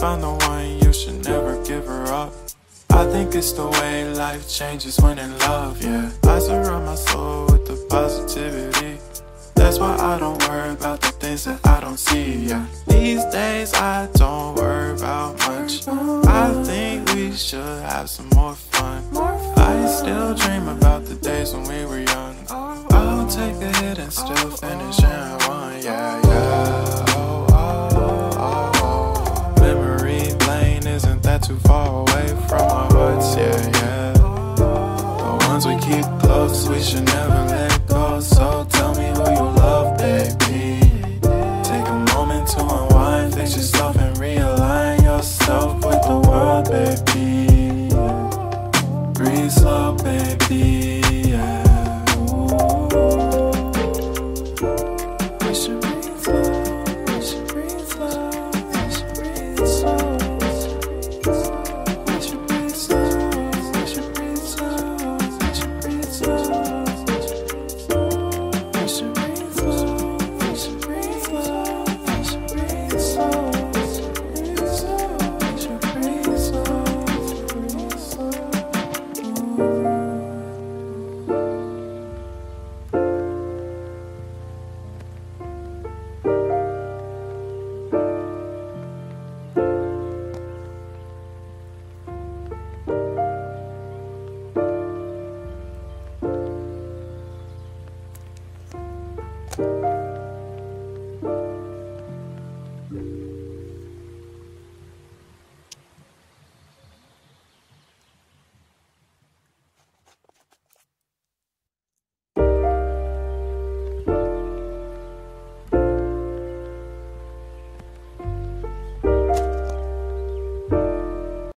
found the one, you should never give her up. I think it's the way life changes when in love, yeah. I surround my soul with the positivity. That's why I don't worry about the things that I don't see, yeah. These days I don't worry about much. I think we should have some more fun. I still dream about the days when we were young. I'll take a hit and still finish in one, yeah, yeah. Oh, oh, oh, oh. Memory lane isn't that too far away from our hearts, yeah, yeah. The ones we keep close, we should never let go. So tell me who you love, baby. Take a moment to unwind, fix yourself and realign yourself with the world, baby. Breathe slow.